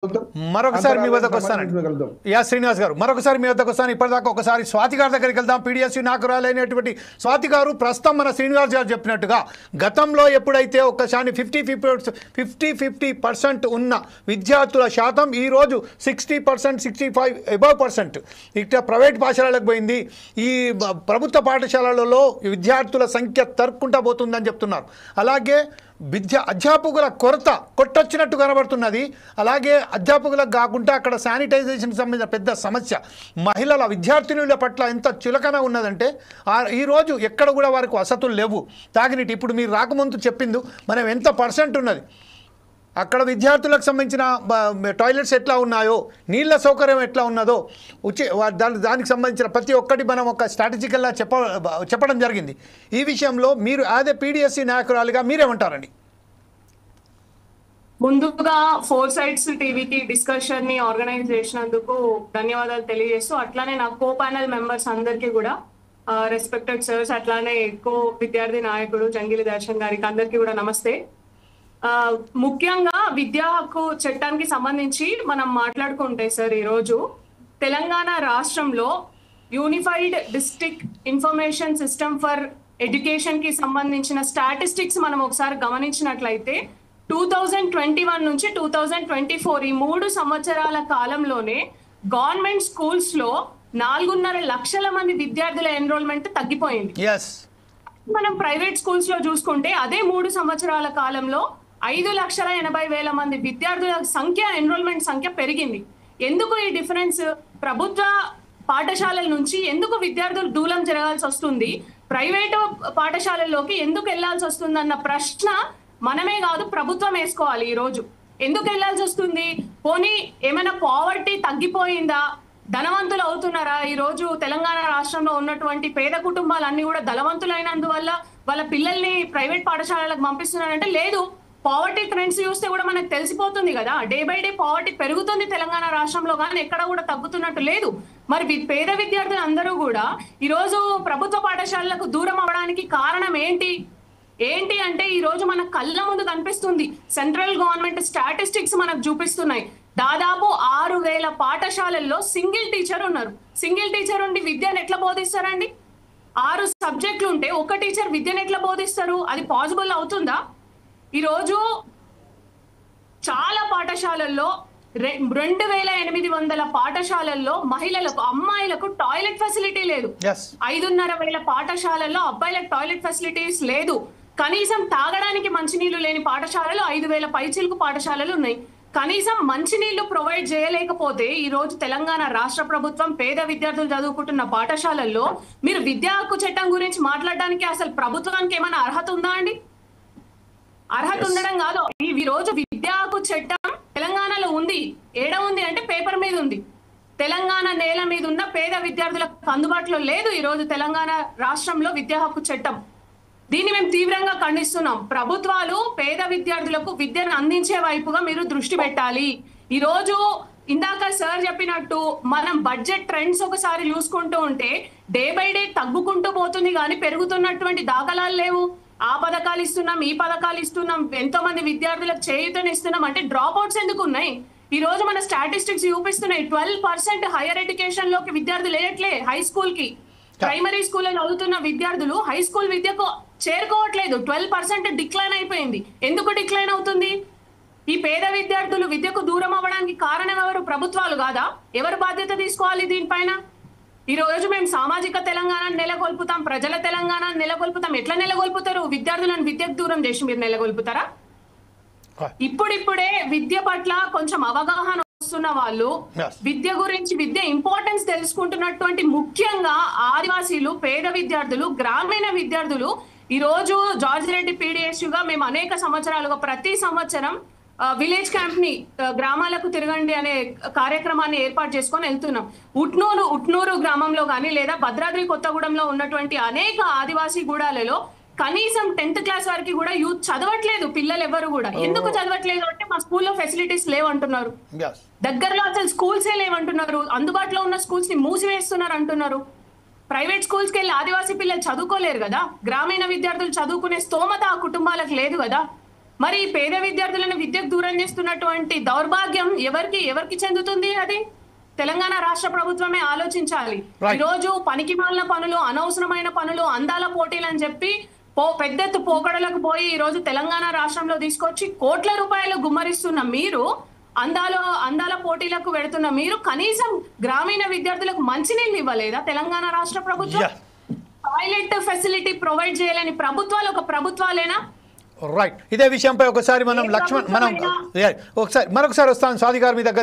మరొకసారి మీ వద్దకు వస్తానండి. యా శ్రీనివాస్ గారు, మరొకసారి మీ వద్దకు వస్తాను. ఇప్పటిదాకా ఒకసారి స్వాతి గారి దగ్గరికి వెళ్దాం. పీడిఎస్యూ నాయకురాలైనటువంటి స్వాతి గారు, ప్రస్తుతం మన శ్రీనివాస్ గారు చెప్పినట్టుగా గతంలో ఎప్పుడైతే ఒక్కసారి 50% ఉన్న విద్యార్థుల శాతం ఈరోజు 60%, 65 అబవ్% ఇక ప్రైవేట్ పాఠశాలలకు పోయింది. ఈ ప్రభుత్వ పాఠశాలలలో విద్యార్థుల సంఖ్య తరుక్కుంటా పోతుందని చెప్తున్నారు. అలాగే అధ్యాపకుల కొరత కొట్టొచ్చినట్టు కనబడుతున్నది. అలాగే అధ్యాపకులకు కాకుండా అక్కడ శానిటైజేషన్ సంబంధించిన పెద్ద సమస్య. మహిళల విద్యార్థినుల పట్ల ఎంత చులకన ఉన్నదంటే ఈరోజు ఎక్కడ కూడా వారికి వసతులు లేవు. తాగినట్టు ఇప్పుడు మీరు రాకముందు చెప్పింది మనం ఎంత % ఉన్నది, అక్కడ విద్యార్థులకు సంబంధించిన టాయిలెట్స్ ఎట్లా ఉన్నాయో, నీళ్ళ సౌకర్యం ఎట్లా ఉన్నదో దానికి సంబంధించిన ప్రతి ఒక్కటి మనం ఒక స్ట్రాటజికల్గా చెప్పడం జరిగింది. ఈ విషయంలో మీరు యాజ్ ఏ పీడిఎస్సీ నాయకురాలిగా మీరేమంటారండి? ముందుగా 4 Sides టీవీకి డిస్కషన్ ని ఆర్గనైజ్ చేసినందుకు ధన్యవాదాలు తెలియజేస్తూ, అట్లానే నా కో ప్యానల్ మెంబర్స్ అందరికీ కూడా రెస్పెక్టెడ్ సర్స్, అట్లానే కో విద్యార్థి నాయకుడు జంగిలి దర్శన్ గారికి అందరికీ కూడా నమస్తే. ముఖ్యంగా విద్యా హక్కు చట్టానికి సంబంధించి మనం మాట్లాడుకుంటే సార్, ఈరోజు తెలంగాణ రాష్ట్రంలో unified district information system for education కి సంబంధించిన స్టాటిస్టిక్స్ మనం ఒకసారి గమనించినట్లయితే 2021 నుంచి 2024 ఈ 3 సంవత్సరాల కాలంలోనే గవర్నమెంట్ స్కూల్స్ లో 4.5 లక్షల మంది విద్యార్థుల ఎన్రోల్మెంట్ తగ్గిపోయింది. మనం ప్రైవేట్ స్కూల్స్ లో చూసుకుంటే అదే 3 సంవత్సరాల కాలంలో 5,80,000 మంది విద్యార్థుల సంఖ్య, ఎన్రోల్మెంట్ సంఖ్య పెరిగింది. ఎందుకు ఈ డిఫరెన్స్? ప్రభుత్వ పాఠశాలల నుంచి ఎందుకు విద్యార్థులు దూరం జరగాల్సి వస్తుంది, ప్రైవేటు పాఠశాలల్లోకి ఎందుకు వెళ్లాల్సి వస్తుంది అన్న ప్రశ్న మనమే కాదు ప్రభుత్వం వేసుకోవాలి. ఈరోజు ఎందుకు వెళ్లాల్సి వస్తుంది? పోనీ ఏమైనా పావర్టీ తగ్గిపోయిందా, ధనవంతులు అవుతున్నారా? ఈరోజు తెలంగాణ రాష్ట్రంలో ఉన్నటువంటి పేద కుటుంబాలన్నీ కూడా ధనవంతులైనందువల్ల వాళ్ళ పిల్లల్ని ప్రైవేట్ పాఠశాలలకు పంపిస్తున్నారంటే లేదు. పావర్టీ ట్రెండ్స్ చూస్తే కూడా మనకు తెలిసిపోతుంది కదా. డే బై డే పావర్టీ పెరుగుతుంది తెలంగాణ రాష్ట్రంలో, కానీ ఎక్కడ కూడా తగ్గుతున్నట్టు లేదు. మరి పేద విద్యార్థులు అందరూ కూడా ఈరోజు ప్రభుత్వ పాఠశాలలకు దూరం అవడానికి కారణం ఏంటి అంటే ఈరోజు మన కళ్ళ ముందు కనిపిస్తుంది. సెంట్రల్ గవర్నమెంట్ స్టాటిస్టిక్స్ మనకు చూపిస్తున్నాయి. దాదాపు 6,000 పాఠశాలల్లో సింగిల్ టీచర్ ఉన్నారు. సింగిల్ టీచర్ ఉండి విద్యను ఎట్లా బోధిస్తారండి? 6 సబ్జెక్టులు ఉంటే ఒక టీచర్ విద్యను ఎట్లా బోధిస్తారు? అది పాసిబుల్ అవుతుందా? ఈరోజు చాలా పాఠశాలల్లో 2,800 పాఠశాలల్లో మహిళలకు, అమ్మాయిలకు టాయిలెట్ ఫెసిలిటీ లేదు. 5,500 పాఠశాలల్లో అబ్బాయిలకు టాయిలెట్ ఫెసిలిటీస్ లేదు. కనీసం తాగడానికి మంచినీళ్లు లేని పాఠశాలలు 5,000 పైచిలకు పాఠశాలలు ఉన్నాయి. కనీసం మంచినీళ్లు ప్రొవైడ్ చేయలేకపోతే ఈ రోజు తెలంగాణ రాష్ట్ర ప్రభుత్వం పేద విద్యార్థులు చదువుకుంటున్న పాఠశాలల్లో మీరు విద్యా హక్కు చట్టం గురించి మాట్లాడడానికి అసలు ప్రభుత్వానికి ఏమైనా అర్హత ఉందా అండి? అర్హత ఉండడం కాదు. ఈ రోజు విద్యా హక్కు చట్టం తెలంగాణలో ఉంది. ఏడ ఉంది అంటే పేపర్ మీద ఉంది. తెలంగాణ నేల మీద ఉన్న పేద విద్యార్థులకు అందుబాటులో లేదు ఈ రోజు తెలంగాణ రాష్ట్రంలో విద్యా హక్కు చట్టం. దీన్ని మేము తీవ్రంగా ఖండిస్తున్నాం. ప్రభుత్వాలు పేద విద్యార్థులకు విద్యను అందించే వైపుగా మీరు దృష్టి పెట్టాలి. ఈ రోజు ఇందాక సార్ చెప్పినట్టు మనం బడ్జెట్ ట్రెండ్స్ ఒకసారి చూసుకుంటూ ఉంటే డే బై డే తగ్గుకుంటూ పోతుంది, కానీ పెరుగుతున్నటువంటి దాఖలాలు లేవు. ఆ పథకాలు ఇస్తున్నాం, ఈ పథకాలు ఇస్తున్నాం, ఎంతో మంది విద్యార్థులకు చేయూతను ఇస్తున్నాం అంటే డ్రాప్ అవుట్స్ ఎందుకు ఉన్నాయి? ఈ రోజు మన స్టాటిస్టిక్స్ చూపిస్తున్నాయి 12% హైయర్ ఎడ్యుకేషన్ లోకి విద్యార్థులు వేయట్లే. హై స్కూల్ కి, ప్రైమరీ స్కూల్లో చదువుతున్న విద్యార్థులు హై స్కూల్ విద్యకు చేరుకోవట్లేదు. 12% డిక్లైన్ అయిపోయింది. ఎందుకు డిక్లైన్ అవుతుంది? ఈ పేద విద్యార్థులు విద్యకు దూరం అవ్వడానికి కారణం ఎవరు? ప్రభుత్వాలు కాదా? ఎవరు బాధ్యత తీసుకోవాలి దీనిపైన? ఈ రోజు మేము సామాజిక తెలంగాణను నెలకొల్పుతాం, ప్రజల తెలంగాణను నెలకొల్పుతాం. ఎట్లా నెలకొల్పుతారు? విద్యార్థులను విద్యకు దూరం చేసి మీరు నెలకొల్పుతారా? ఇప్పుడిప్పుడే విద్య పట్ల కొంచెం అవగాహన వస్తున్న వాళ్ళు, విద్య గురించి, విద్య ఇంపార్టెన్స్ తెలుసుకుంటున్నటువంటి ముఖ్యంగా ఆదివాసీలు, పేద విద్యార్థులు, గ్రామీణ విద్యార్థులు ఈ రోజు జార్జ్ రెడ్డి పీడిఎస్యూగా మేము అనేక సంవత్సరాలుగా ప్రతి సంవత్సరం విలేజ్ క్యాంప్ ని, గ్రామాలకు తిరగండి అనే కార్యక్రమాన్ని ఏర్పాటు చేసుకొని వెళ్తున్నాం. ఉట్నూరు గ్రామంలో కానీ లేదా భద్రాద్రి కొత్తగూడెంలో ఉన్నటువంటి అనేక ఆదివాసీ గూడాలలో కనీసం 10th క్లాస్ వరకు కూడా యూత్ చదవట్లేదు. పిల్లలు ఎవరు కూడా ఎందుకు చదవట్లేదు అంటే మా స్కూల్లో ఫెసిలిటీస్ లేవంటున్నారు. దగ్గరలో అసలు స్కూల్సే లేవంటున్నారు. అందుబాటులో ఉన్న స్కూల్స్ ని మూసివేస్తున్నారు అంటున్నారు. ప్రైవేట్ స్కూల్స్కి వెళ్ళి ఆదివాసీ పిల్లలు చదువుకోలేరు కదా. గ్రామీణ విద్యార్థులు చదువుకునే స్తోమత ఆ కుటుంబాలకు లేదు కదా. మరి పేద విద్యార్థులను విద్యకు దూరం చేస్తున్నటువంటి దౌర్భాగ్యం ఎవరికి చెందుతుంది? అది తెలంగాణ రాష్ట్ర ప్రభుత్వమే ఆలోచించాలి. ఈ రోజు పనికి మాలిన పనులు, అనవసరమైన పనులు, అందాల పోటీలు అని చెప్పి పెద్దెత్తు పోకడలకు పోయి ఈ రోజు తెలంగాణ రాష్ట్రంలో తీసుకొచ్చి కోట్ల రూపాయలు గుమ్మరిస్తున్న మీరు, అందాల పోటీలకు వెళుతున్న మీరు కనీసం గ్రామీణ విద్యార్థులకు మంచినీళ్ళు ఇవ్వలేదా తెలంగాణ రాష్ట్ర ప్రభుత్వం? టాయిలెట్ ఫెసిలిటీ ప్రొవైడ్ చేయలేని ప్రభుత్వాలు ఒక ప్రభుత్వాలేనా? రైట్, ఇదే విషయంపై ఒకసారి మనం లక్ష్మణ్ మరొకసారి వస్తాను స్వాతి గారు మీ దగ్గర.